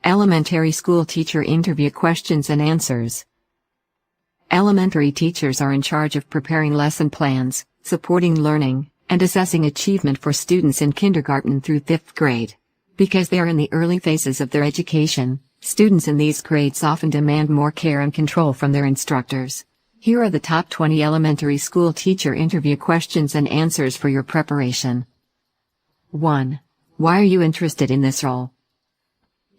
Elementary school teacher interview questions and answers. Elementary teachers are in charge of preparing lesson plans, supporting learning, and assessing achievement for students in kindergarten through 5th grade. Because they are in the early phases of their education, students in these grades often demand more care and control from their instructors. Here are the top 20 elementary school teacher interview questions and answers for your preparation. 1. Why are you interested in this role?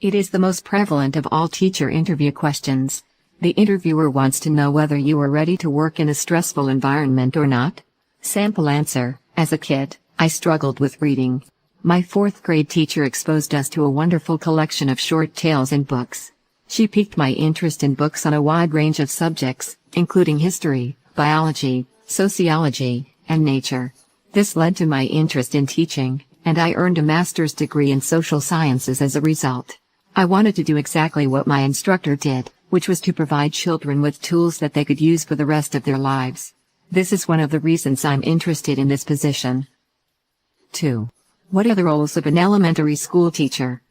It is the most prevalent of all teacher interview questions. The interviewer wants to know whether you are ready to work in a stressful environment or not. Sample answer: as a kid, I struggled with reading. My 4th grade teacher exposed us to a wonderful collection of short tales and books. She piqued my interest in books on a wide range of subjects, including history, biology, sociology, and nature. This led to my interest in teaching, and I earned a master's degree in social sciences as a result. I wanted to do exactly what my instructor did, which was to provide children with tools that they could use for the rest of their lives. This is one of the reasons I'm interested in this position. 2. What are the roles of an elementary school teacher?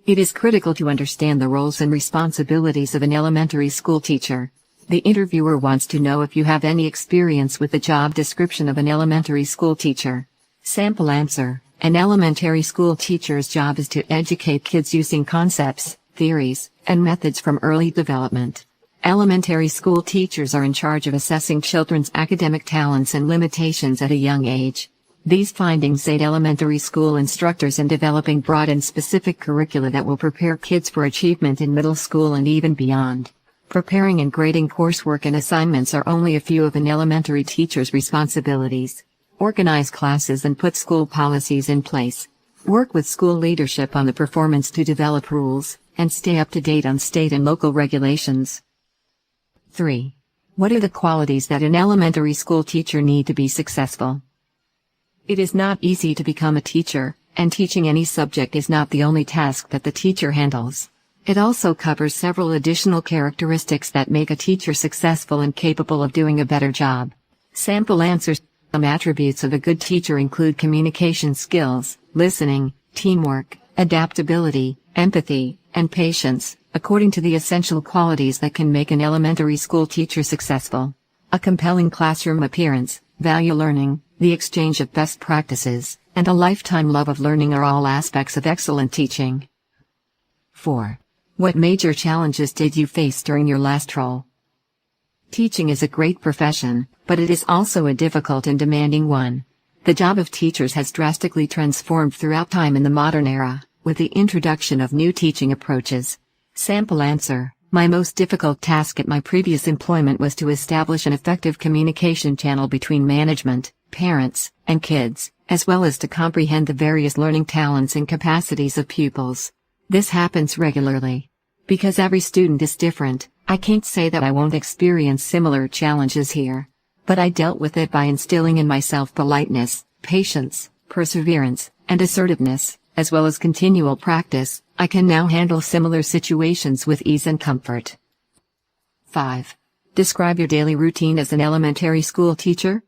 It is critical to understand the roles and responsibilities of an elementary school teacher. The interviewer wants to know if you have any experience with the job description of an elementary school teacher. Sample answer: an elementary school teacher's job is to educate kids using concepts, theories, and methods from early development. Elementary school teachers are in charge of assessing children's academic talents and limitations at a young age. These findings aid elementary school instructors in developing broad and specific curricula that will prepare kids for achievement in middle school and even beyond. Preparing and grading coursework and assignments are only a few of an elementary teacher's responsibilities. Organize classes and put school policies in place. Work with school leadership on the performance to develop rules, and stay up to date on state and local regulations. 3. What are the qualities that an elementary school teacher need to be successful? It is not easy to become a teacher, and teaching any subject is not the only task that the teacher handles. It also covers several additional characteristics that make a teacher successful and capable of doing a better job. Sample answers. Some attributes of a good teacher include communication skills, listening, teamwork, adaptability, empathy, and patience, according to the essential qualities that can make an elementary school teacher successful. A compelling classroom appearance, value learning, the exchange of best practices, and a lifetime love of learning are all aspects of excellent teaching. 4. What major challenges did you face during your last role? Teaching is a great profession, but it is also a difficult and demanding one. The job of teachers has drastically transformed throughout time in the modern era, with the introduction of new teaching approaches. Sample answer: my most difficult task at my previous employment was to establish an effective communication channel between management, parents, and kids, as well as to comprehend the various learning talents and capacities of pupils. This happens regularly. Because every student is different, I can't say that I won't experience similar challenges here. But I dealt with it by instilling in myself politeness, patience, perseverance, and assertiveness, as well as continual practice. I can now handle similar situations with ease and comfort. 5. Describe your daily routine as an elementary school teacher.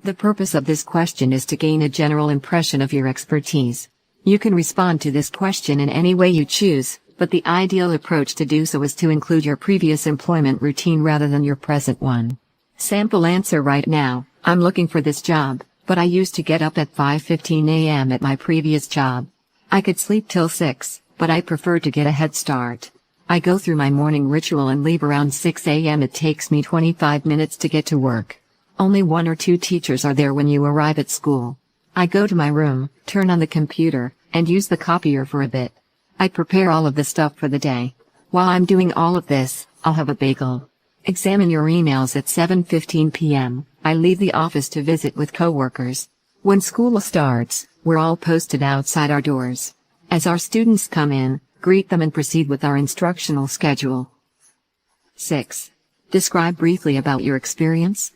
The purpose of this question is to gain a general impression of your expertise. You can respond to this question in any way you choose, but the ideal approach to do so is to include your previous employment routine rather than your present one. Sample answer: right now, I'm looking for this job, but I used to get up at 5:15 a.m. at my previous job. I could sleep till 6, but I prefer to get a head start. I go through my morning ritual and leave around 6 a.m. It takes me 25 minutes to get to work. Only 1 or 2 teachers are there when you arrive at school. I go to my room, turn on the computer, and use the copier for a bit. I prepare all of the stuff for the day. While I'm doing all of this, I'll have a bagel. Examine your emails at 7:15 p.m. I leave the office to visit with coworkers. When school starts, we're all posted outside our doors. As our students come in, greet them and proceed with our instructional schedule. 6. Describe briefly about your experience.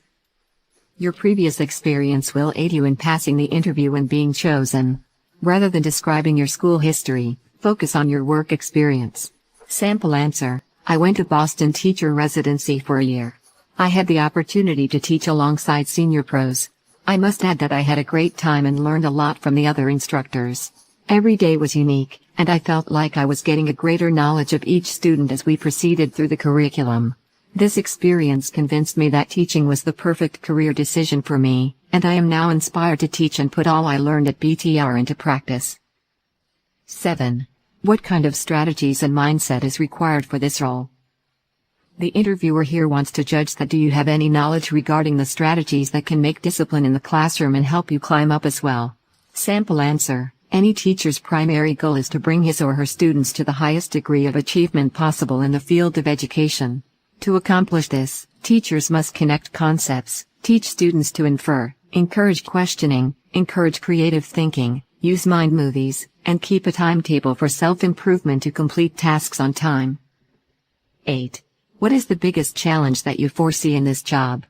Your previous experience will aid you in passing the interview and being chosen. Rather than describing your school history, focus on your work experience. Sample answer: I went to Boston teacher residency for a year. I had the opportunity to teach alongside senior pros. I must add that I had a great time and learned a lot from the other instructors. Every day was unique, and I felt like I was getting a greater knowledge of each student as we proceeded through the curriculum. This experience convinced me that teaching was the perfect career decision for me, and I am now inspired to teach and put all I learned at BTR into practice. 7. What kind of strategies and mindset is required for this role? The interviewer here wants to judge that do you have any knowledge regarding the strategies that can make discipline in the classroom and help you climb up as well. Sample answer. Any teacher's primary goal is to bring his or her students to the highest degree of achievement possible in the field of education. To accomplish this, teachers must connect concepts, teach students to infer, encourage questioning, encourage creative thinking, use mind movies, and keep a timetable for self-improvement to complete tasks on time. 8. What is the biggest challenge that you foresee in this job?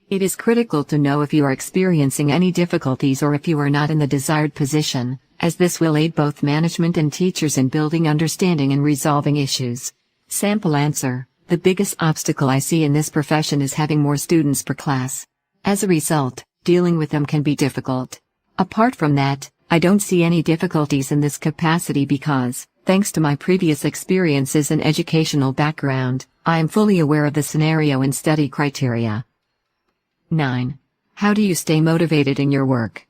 It is critical to know if you are experiencing any difficulties or if you are not in the desired position, as this will aid both management and teachers in building understanding and resolving issues. Sample answer. The biggest obstacle I see in this profession is having more students per class. As a result, dealing with them can be difficult. Apart from that, I don't see any difficulties in this capacity because, thanks to my previous experiences and educational background, I am fully aware of the scenario and study criteria. 9. How do you stay motivated in your work?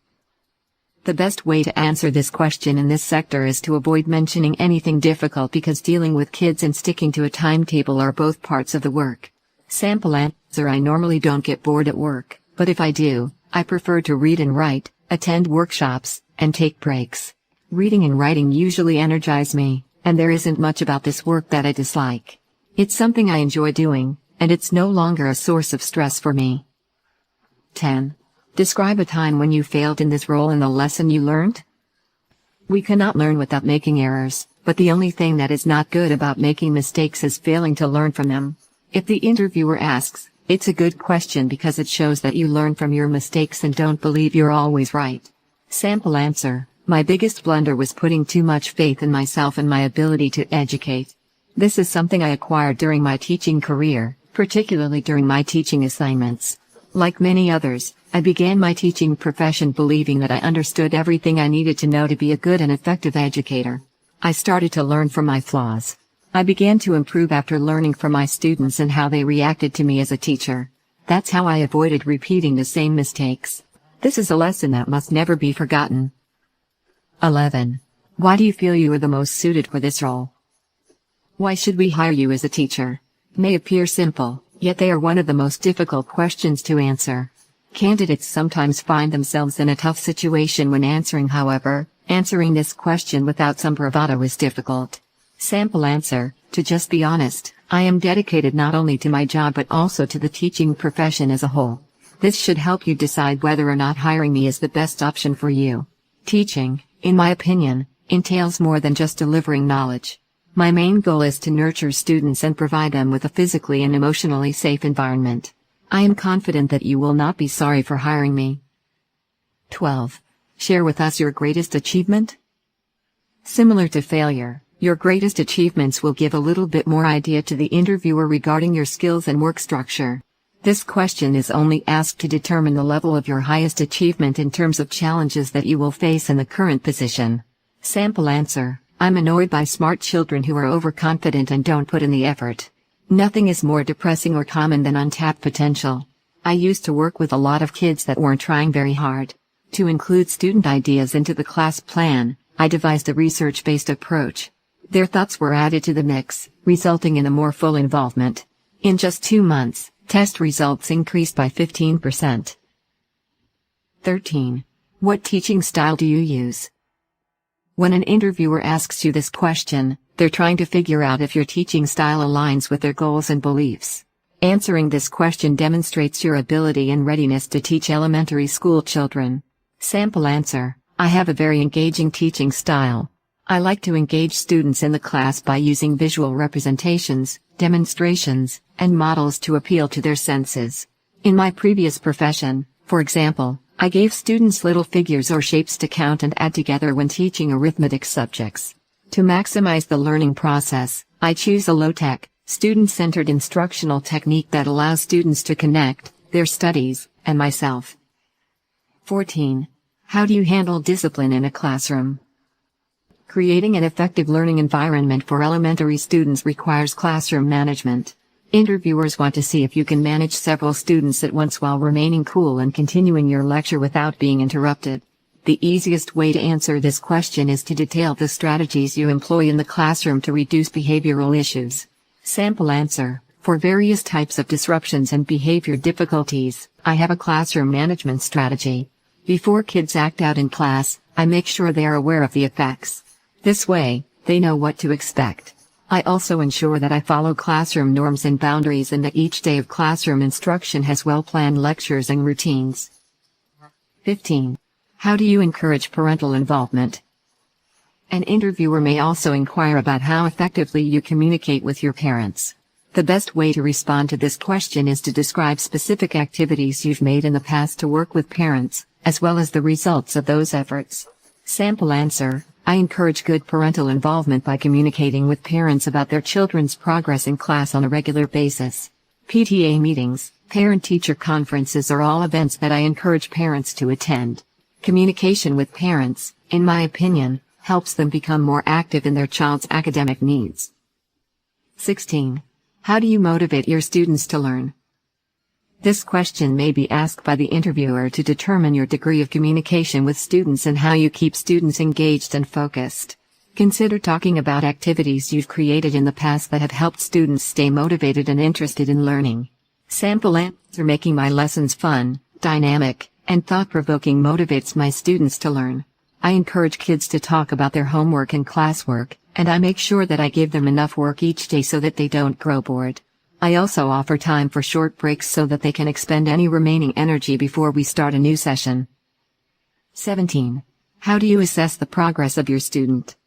The best way to answer this question in this sector is to avoid mentioning anything difficult because dealing with kids and sticking to a timetable are both parts of the work. Sample answer. I normally don't get bored at work, but if I do, I prefer to read and write, attend workshops, and take breaks. Reading and writing usually energize me, and there isn't much about this work that I dislike. It's something I enjoy doing, and it's no longer a source of stress for me. 10. Describe a time when you failed in this role and the lesson you learned. We cannot learn without making errors, but the only thing that is not good about making mistakes is failing to learn from them. If the interviewer asks, it's a good question because it shows that you learn from your mistakes and don't believe you're always right. Sample answer. My biggest blunder was putting too much faith in myself and my ability to educate. This is something I acquired during my teaching career, particularly during my teaching assignments. Like many others, I began my teaching profession believing that I understood everything I needed to know to be a good and effective educator. I started to learn from my flaws. I began to improve after learning from my students and how they reacted to me as a teacher. That's how I avoided repeating the same mistakes. This is a lesson that must never be forgotten. 11. Why do you feel you are the most suited for this role? Why should we hire you as a teacher? May appear simple, yet they are one of the most difficult questions to answer. Candidates sometimes find themselves in a tough situation when answering. However, answering this question without some bravado is difficult. Sample answer. To just be honest, I am dedicated not only to my job but also to the teaching profession as a whole. This should help you decide whether or not hiring me is the best option for you. Teaching, in my opinion, entails more than just delivering knowledge. My main goal is to nurture students and provide them with a physically and emotionally safe environment. I am confident that you will not be sorry for hiring me. 12. Share with us your greatest achievement. Similar to failure, your greatest achievements will give a little bit more idea to the interviewer regarding your skills and work structure. This question is only asked to determine the level of your highest achievement in terms of challenges that you will face in the current position. Sample answer. I'm annoyed by smart children who are overconfident and don't put in the effort. Nothing is more depressing or common than untapped potential. I used to work with a lot of kids that weren't trying very hard. To include student ideas into the class plan, I devised a research-based approach. Their thoughts were added to the mix, resulting in a more full involvement. In just 2 months, test results increased by 15%. 13. What teaching style do you use? When an interviewer asks you this question, they're trying to figure out if your teaching style aligns with their goals and beliefs. Answering this question demonstrates your ability and readiness to teach elementary school children. Sample answer. I have a very engaging teaching style. I like to engage students in the class by using visual representations, demonstrations, and models to appeal to their senses. In my previous profession, for example, I gave students little figures or shapes to count and add together when teaching arithmetic subjects. To maximize the learning process, I choose a low-tech, student-centered instructional technique that allows students to connect their studies and myself. 14. How do you handle discipline in a classroom? Creating an effective learning environment for elementary students requires classroom management. Interviewers want to see if you can manage several students at once while remaining cool and continuing your lecture without being interrupted. The easiest way to answer this question is to detail the strategies you employ in the classroom to reduce behavioral issues. Sample answer: for various types of disruptions and behavior difficulties, I have a classroom management strategy. Before kids act out in class, I make sure they are aware of the effects. This way, they know what to expect. I also ensure that I follow classroom norms and boundaries and that each day of classroom instruction has well-planned lectures and routines. 15. How do you encourage parental involvement? An interviewer may also inquire about how effectively you communicate with your parents. The best way to respond to this question is to describe specific activities you've made in the past to work with parents, as well as the results of those efforts. Sample answer: I encourage good parental involvement by communicating with parents about their children's progress in class on a regular basis. PTA meetings, parent-teacher conferences are all events that I encourage parents to attend. Communication with parents, in my opinion, helps them become more active in their child's academic needs. 16. How do you motivate your students to learn? This question may be asked by the interviewer to determine your degree of communication with students and how you keep students engaged and focused. Consider talking about activities you've created in the past that have helped students stay motivated and interested in learning. Sample answer: making my lessons fun, dynamic, and thought-provoking motivates my students to learn. I encourage kids to talk about their homework and classwork, and I make sure that I give them enough work each day so that they don't grow bored. I also offer time for short breaks so that they can expend any remaining energy before we start a new session. 17. How do you assess the progress of your student?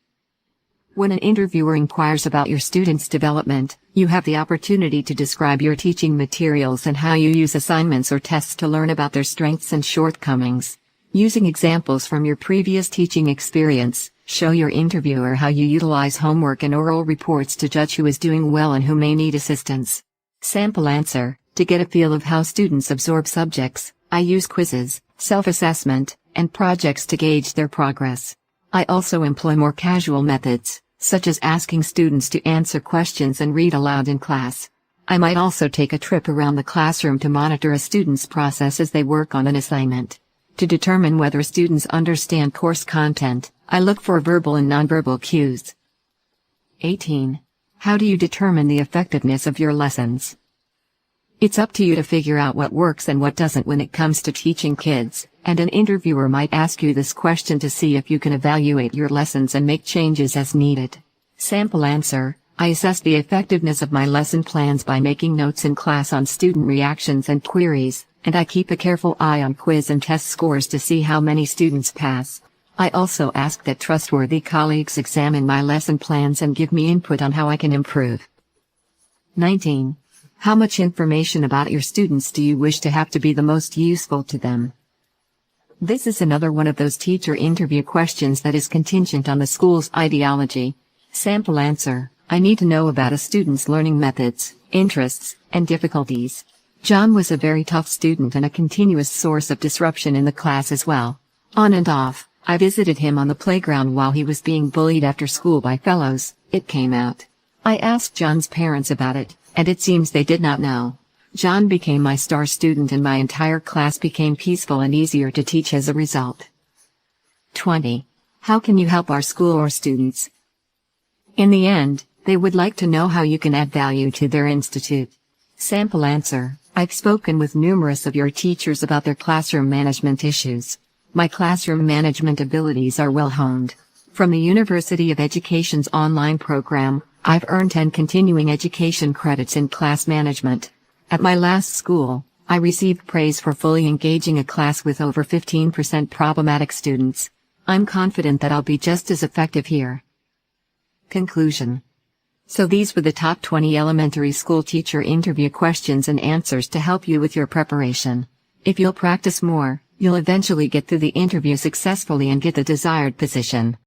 When an interviewer inquires about your student's development, you have the opportunity to describe your teaching materials and how you use assignments or tests to learn about their strengths and shortcomings. Using examples from your previous teaching experience, show your interviewer how you utilize homework and oral reports to judge who is doing well and who may need assistance. Sample answer: to get a feel of how students absorb subjects, I use quizzes, self-assessment, and projects to gauge their progress. I also employ more casual methods, such as asking students to answer questions and read aloud in class. I might also take a trip around the classroom to monitor a student's process as they work on an assignment. To determine whether students understand course content, I look for verbal and nonverbal cues. 18. How do you determine the effectiveness of your lessons? It's up to you to figure out what works and what doesn't when it comes to teaching kids, and an interviewer might ask you this question to see if you can evaluate your lessons and make changes as needed. Sample answer: I assess the effectiveness of my lesson plans by making notes in class on student reactions and queries, and I keep a careful eye on quiz and test scores to see how many students pass. I also ask that trustworthy colleagues examine my lesson plans and give me input on how I can improve. 19. How much information about your students do you wish to have to be the most useful to them? This is another one of those teacher interview questions that is contingent on the school's ideology. Sample answer: I need to know about a student's learning methods, interests, and difficulties. John was a very tough student and a continuous source of disruption in the class as well. On and off, I visited him on the playground while he was being bullied after school by fellows. It came out. I asked John's parents about it, and it seems they did not know. John became my star student and my entire class became peaceful and easier to teach as a result. 20. How can you help our school or students? In the end, they would like to know how you can add value to their institute. Sample answer: I've spoken with numerous of your teachers about their classroom management issues. My classroom management abilities are well honed. From the University of Education's online program, I've earned 10 continuing education credits in class management. At my last school, I received praise for fully engaging a class with over 15% problematic students. I'm confident that I'll be just as effective here. Conclusion. So these were the top 20 elementary school teacher interview questions and answers to help you with your preparation. If you'll practice more, you'll eventually get through the interview successfully and get the desired position.